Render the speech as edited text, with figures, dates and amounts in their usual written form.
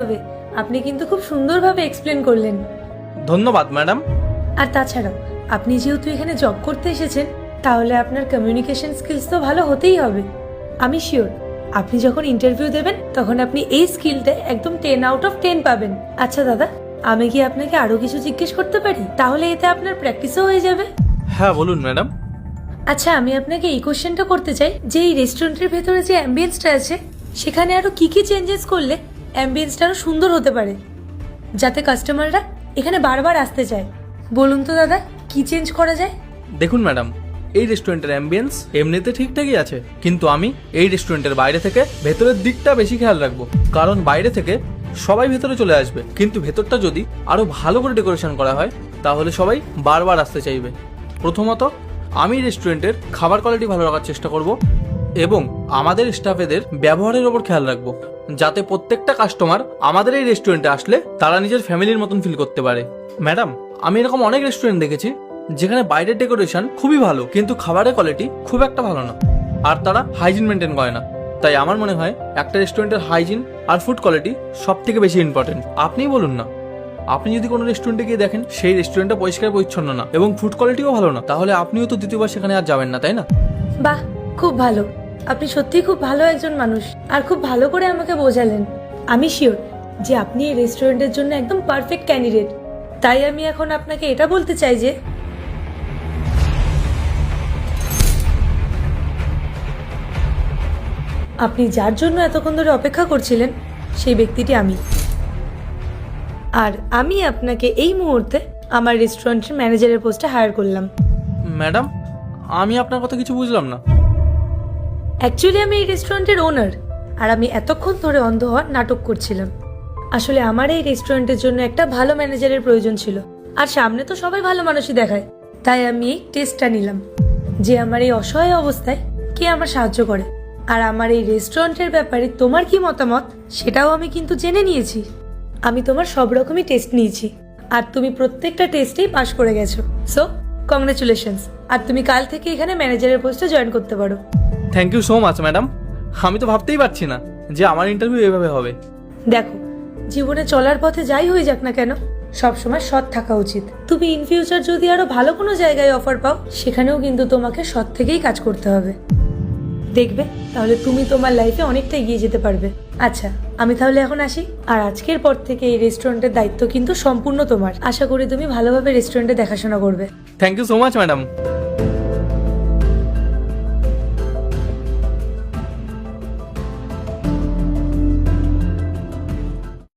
হবে। আপনি কিন্তু খুব সুন্দরভাবে এক্সপ্লেন করলেন। ধন্যবাদ ম্যাডাম। আর তাছাড়াও আপনি যেহেতু এখানে জব করতে এসেছেন, তাহলে আপনার কমিউনিকেশন স্কিলস তো ভালো হতেই হবে। আমি শিওর আপনি যখন ইন্টারভিউ দেবেন তখন আপনি এই স্কিলতে একদম 10 আউট অফ 10 পাবেন। আচ্ছা দাদা, আমি কি আপনাকে আরো কিছু জিজ্ঞেস করতে পারি? তাহলে এতে আপনার প্র্যাকটিসও হয়ে যাবে। হ্যাঁ বলুন ম্যাডাম। আচ্ছা, আমি আপনাকে এই কোশ্চেনটা করতে চাই যে এই রেস্টুরেন্টের ভেতরে যে অ্যাম্বিয়েন্সটা আছে সেখানে আরো কি কি চেঞ্জেস করলে অ্যাম্বিয়েন্সটা আরো সুন্দর হতে পারে, যাতে কাস্টমাররা এখানে বারবার আসতে চায়। বলুন তো দাদা, কি চেঞ্জ করা যায়? দেখুন ম্যাডাম, এই রেস্টুরেন্টের অ্যাম্বিয়েন্স এমনিতে ঠিকঠাকই আছে, কিন্তু আমি এই রেস্টুরেন্টের বাইরে থেকে ভেতরের দিকটা বেশি খেয়াল রাখবো। কারণ বাইরে থেকে সবাই ভেতরে চলে আসবে, কিন্তু ভেতরটা যদি আরো ভালো করে ডেকোরেশন করা হয় তাহলে সবাই বারবার আসতে চাইবে। প্রথমত আমি রেস্টুরেন্টের খাবার কোয়ালিটি ভালো রাখার চেষ্টা করব এবং আমাদের স্টাফেদের ব্যবহারের ওপর খেয়াল রাখবো, যাতে প্রত্যেকটা কাস্টমার আমাদের এই রেস্টুরেন্টে আসলে তারা নিজের ফ্যামিলির মতন ফিল করতে পারে। ম্যাডাম, আমি এরকম অনেক রেস্টুরেন্ট দেখেছি যেখানে বাইরের ডেকোরেশন খুবই ভালো কিন্তু খাবারের কোয়ালিটি খুব একটা ভালো না, আর তারা হাইজিন মেনটেন করে না। তাই আমার মনে হয় একটা রেস্টুরেন্টের হাইজিন আর ফুড কোয়ালিটি সব থেকে বেশি ইম্পর্টেন্ট। আপনিই বলুন না, আপনি যদি কোনো রেস্টুরেন্টে গিয়ে দেখেন সেই রেস্টুরেন্টটা পরিষ্কার পরিচ্ছন্ন না এবং ফুড কোয়ালিটিও ভালো না, তাহলে আপনিও তো দ্বিতীয়বার সেখানে আর যাবেন না, তাই না? বাহ, খুব ভালো। আপনি সত্যিই খুব ভালো একজন মানুষ, আর খুব ভালো করে আমাকে বোঝালেন। আমি শিওর যে আপনি এই রেস্টুরেন্টের জন্য একদম পারফেক্ট ক্যান্ডিডেট। তাই আমি এখন আপনাকে এটা বলতে চাই যে আপনি যার জন্য এতক্ষণ ধরে অপেক্ষা করছিলেন সেই ব্যক্তিটি আমি। আর আমি আপনাকে এই মুহূর্তে আমার রেস্টুরেন্টের ম্যানেজারের পোস্টে হায়ার করলাম। ম্যাডাম, আমি আপনার কথা কিছু বুঝলাম না। অ্যাকচুয়ালি আমি এই রেস্টুরেন্টের ওনার, আর আমি এতক্ষণ ধরে অন্ধ হওয়ার নাটক করছিলাম। আসলে আমার এই রেস্টুরেন্টের জন্য একটা ভালো ম্যানেজারের প্রয়োজন ছিল, আর সামনে তো সবাই ভালো মানুষই দেখায়। তাই আমি এই টেস্টটা নিলাম যে আমার এই অসহায় অবস্থায় কে আমার সাহায্য করে। আর আমার এই রেস্টুরেন্টের ব্যাপারে তোমার কি মতামত সেটাও আমি কিন্তু জেনে নিয়েছি। আমি তোমার সব রকমই টেস্ট নিয়েছি, আর তুমি প্রত্যেকটা টেস্টেই পাশ করে গেছো। So congratulations. আর তুমি কাল থেকে এখানে ম্যানেজারের পোস্টে জয়েন করতে পারো। Thank you so much madam. আমি তো ভাবতেই পারছি না যে আমার ইন্টারভিউ এভাবে হবে। দেখো, জীবনে চলার পথে যাই হয়ে যাক না কেন, সবসময় সৎ থাকা উচিত। তুমি ইন ফিউচার যদি আরো ভালো কোনো জায়গায় অফার পাও, সেখানেও কিন্তু তোমাকে সৎ থেকেই কাজ করতে হবে। দেখবে, তাহলে তুমি তোমার লাইফে অনেকটা এগিয়ে যেতে পারবে। আচ্ছা, আমি তাহলে এখন আসি। আর আজকের পর থেকে এই রেস্টুরেন্টের দায়িত্ব কিন্তু সম্পূর্ণ তোমার। আশা করি তুমি ভালোভাবে রেস্টুরেন্টে দেখাশোনা করবে। Thank you so much madam.